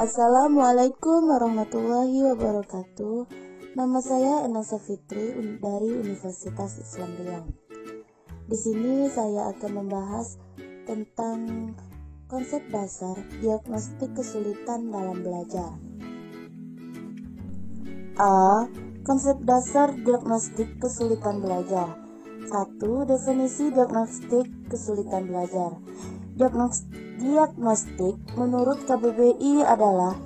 Assalamualaikum warahmatullahi wabarakatuh. Nama saya Enasa Fitri dari Universitas Islam Riau. Di sini saya akan membahas tentang konsep dasar diagnostik kesulitan dalam belajar. A. Konsep dasar diagnostik kesulitan belajar. 1. Definisi diagnostik kesulitan belajar. Diagnostik menurut KBBI adalah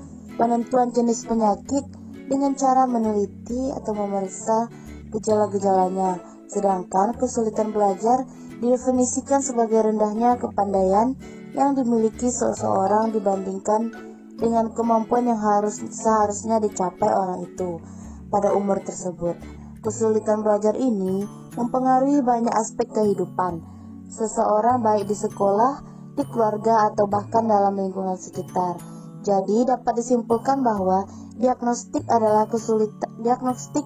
penentuan jenis penyakit dengan cara meneliti atau memeriksa gejala-gejalanya. Sedangkan kesulitan belajar didefinisikan sebagai rendahnya kepandaian yang dimiliki seseorang dibandingkan dengan kemampuan yang seharusnya dicapai orang itu pada umur tersebut. Kesulitan belajar ini mempengaruhi banyak aspek kehidupan seseorang, baik di sekolah, di keluarga, atau bahkan dalam lingkungan sekitar. Jadi dapat disimpulkan bahwa diagnostik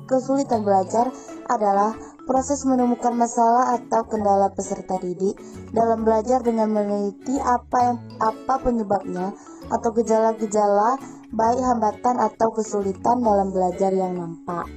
kesulitan belajar adalah proses menemukan masalah atau kendala peserta didik dalam belajar dengan meneliti apa penyebabnya atau gejala-gejala, baik hambatan atau kesulitan dalam belajar yang nampak.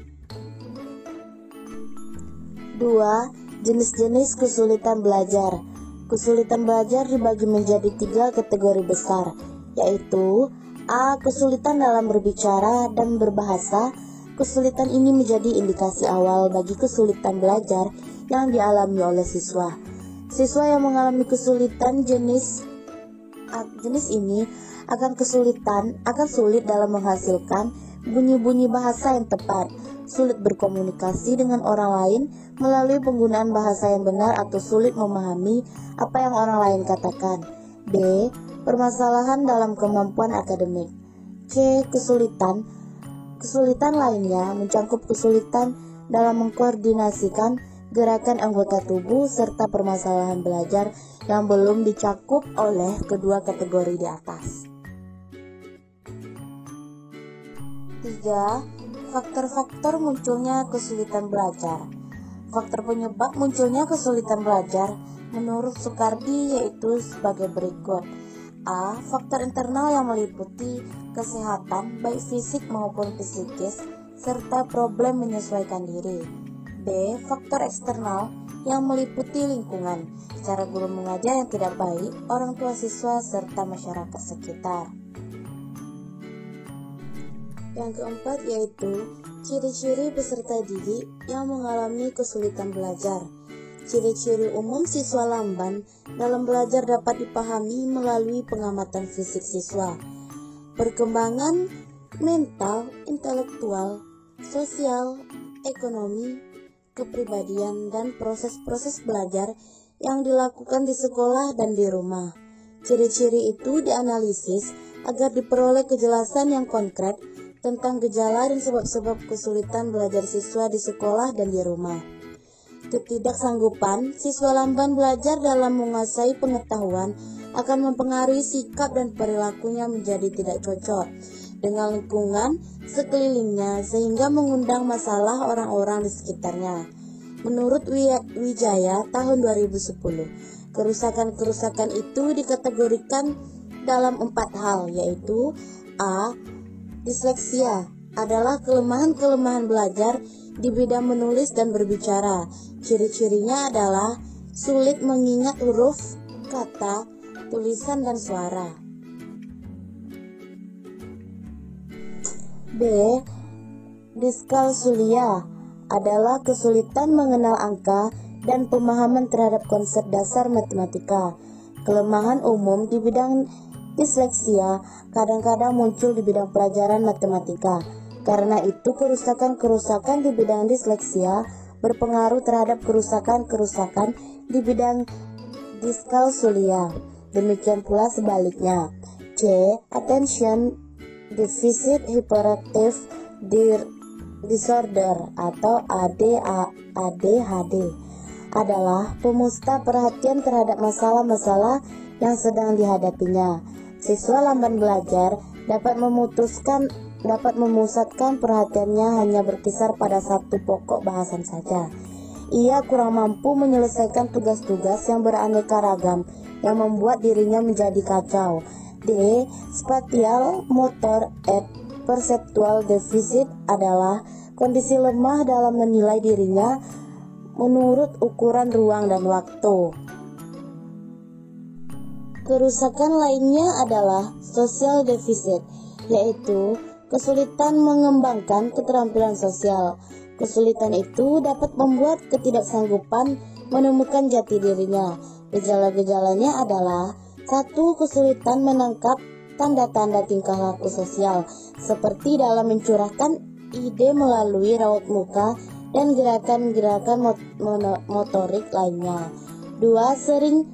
2. Jenis-jenis kesulitan belajar. Kesulitan belajar dibagi menjadi 3 kategori besar, yaitu A. Kesulitan dalam berbicara dan berbahasa. Kesulitan ini menjadi indikasi awal bagi kesulitan belajar yang dialami oleh siswa. Siswa yang mengalami kesulitan jenis ini akan sulit dalam menghasilkan bunyi-bunyi bahasa yang tepat, sulit berkomunikasi dengan orang lain melalui penggunaan bahasa yang benar, atau sulit memahami apa yang orang lain katakan. B. Permasalahan dalam kemampuan akademik. C. Kesulitan lainnya mencakup kesulitan dalam mengkoordinasikan gerakan anggota tubuh serta permasalahan belajar yang belum dicakup oleh kedua kategori di atas. 3. Faktor-faktor munculnya kesulitan belajar. Faktor penyebab munculnya kesulitan belajar menurut Soekardi yaitu sebagai berikut. A. Faktor internal yang meliputi kesehatan baik fisik maupun psikis serta problem menyesuaikan diri. B. Faktor eksternal yang meliputi lingkungan, cara guru mengajar yang tidak baik, orang tua siswa serta masyarakat sekitar. Yang keempat yaitu ciri-ciri peserta didik yang mengalami kesulitan belajar. Ciri-ciri umum siswa lamban dalam belajar dapat dipahami melalui pengamatan fisik siswa, perkembangan mental, intelektual, sosial, ekonomi, kepribadian, dan proses-proses belajar yang dilakukan di sekolah dan di rumah. Ciri-ciri itu dianalisis agar diperoleh kejelasan yang konkret tentang gejala dan sebab-sebab kesulitan belajar siswa di sekolah dan di rumah. Ketidaksanggupan siswa lamban belajar dalam menguasai pengetahuan akan mempengaruhi sikap dan perilakunya menjadi tidak cocok dengan lingkungan sekelilingnya sehingga mengundang masalah orang-orang di sekitarnya. Menurut Wijaya tahun 2010, kerusakan-kerusakan itu dikategorikan dalam 4 hal, yaitu A. Disleksia adalah kelemahan-kelemahan belajar di bidang menulis dan berbicara. Ciri-cirinya adalah sulit mengingat huruf, kata, tulisan, dan suara. B. Diskalkulia adalah kesulitan mengenal angka dan pemahaman terhadap konsep dasar matematika. Kelemahan umum di bidang disleksia kadang-kadang muncul di bidang pelajaran matematika. Karena itu, kerusakan-kerusakan di bidang disleksia berpengaruh terhadap kerusakan-kerusakan di bidang diskalkulia. Demikian pula sebaliknya. C. Attention Deficit Hyperactive Disorder atau ADHD adalah pemusat perhatian terhadap masalah-masalah yang sedang dihadapinya. Siswa lamban belajar dapat memusatkan perhatiannya hanya berkisar pada satu pokok bahasan saja. Ia kurang mampu menyelesaikan tugas-tugas yang beraneka ragam yang membuat dirinya menjadi kacau. D. Spatial motor and perceptual deficit adalah kondisi lemah dalam menilai dirinya menurut ukuran ruang dan waktu. Kerusakan lainnya adalah social deficit, yaitu kesulitan mengembangkan keterampilan sosial. Kesulitan itu dapat membuat ketidaksanggupan menemukan jati dirinya. Gejala-gejalanya adalah 1. Kesulitan menangkap tanda-tanda tingkah laku sosial, seperti dalam mencurahkan ide melalui raut muka dan gerakan-gerakan motorik lainnya. 2. Sering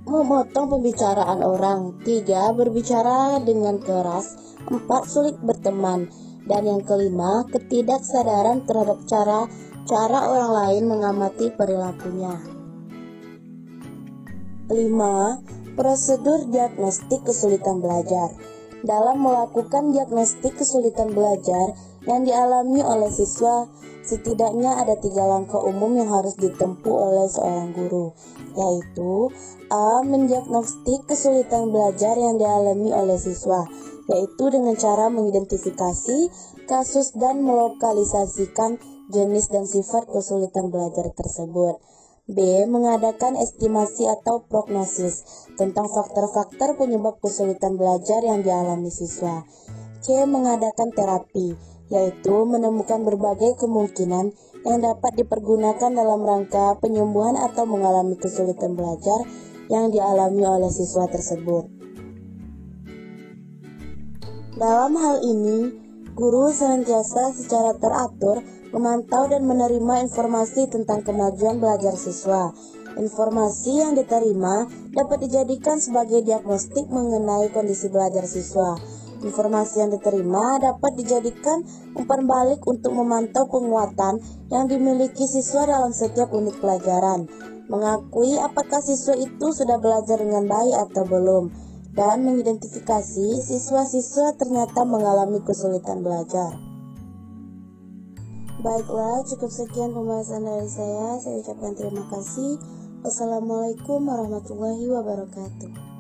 memotong pembicaraan orang. 3. Berbicara dengan keras. 4. Sulit berteman. Dan yang kelima, ketidaksadaran terhadap cara orang lain mengamati perilakunya. 5. Prosedur diagnostik kesulitan belajar. Dalam melakukan diagnostik kesulitan belajar yang dialami oleh siswa, setidaknya ada 3 langkah umum yang harus ditempuh oleh seorang guru, yaitu A. Mendiagnostik kesulitan belajar yang dialami oleh siswa, yaitu dengan cara mengidentifikasi kasus dan melokalisasikan jenis dan sifat kesulitan belajar tersebut. B. Mengadakan estimasi atau prognosis tentang faktor-faktor penyebab kesulitan belajar yang dialami siswa. C. Mengadakan terapi, yaitu menemukan berbagai kemungkinan yang dapat dipergunakan dalam rangka penyembuhan atau mengalami kesulitan belajar yang dialami oleh siswa tersebut. Dalam hal ini, guru senantiasa secara teratur memantau dan menerima informasi tentang kemajuan belajar siswa. Informasi yang diterima dapat dijadikan sebagai diagnostik mengenai kondisi belajar siswa. Informasi yang diterima dapat dijadikan umpan balik untuk memantau penguatan yang dimiliki siswa dalam setiap unit pelajaran, mengakui apakah siswa itu sudah belajar dengan baik atau belum, dan mengidentifikasi siswa-siswa ternyata mengalami kesulitan belajar. Baiklah, cukup sekian pembahasan dari saya ucapkan terima kasih. Wassalamualaikum warahmatullahi wabarakatuh.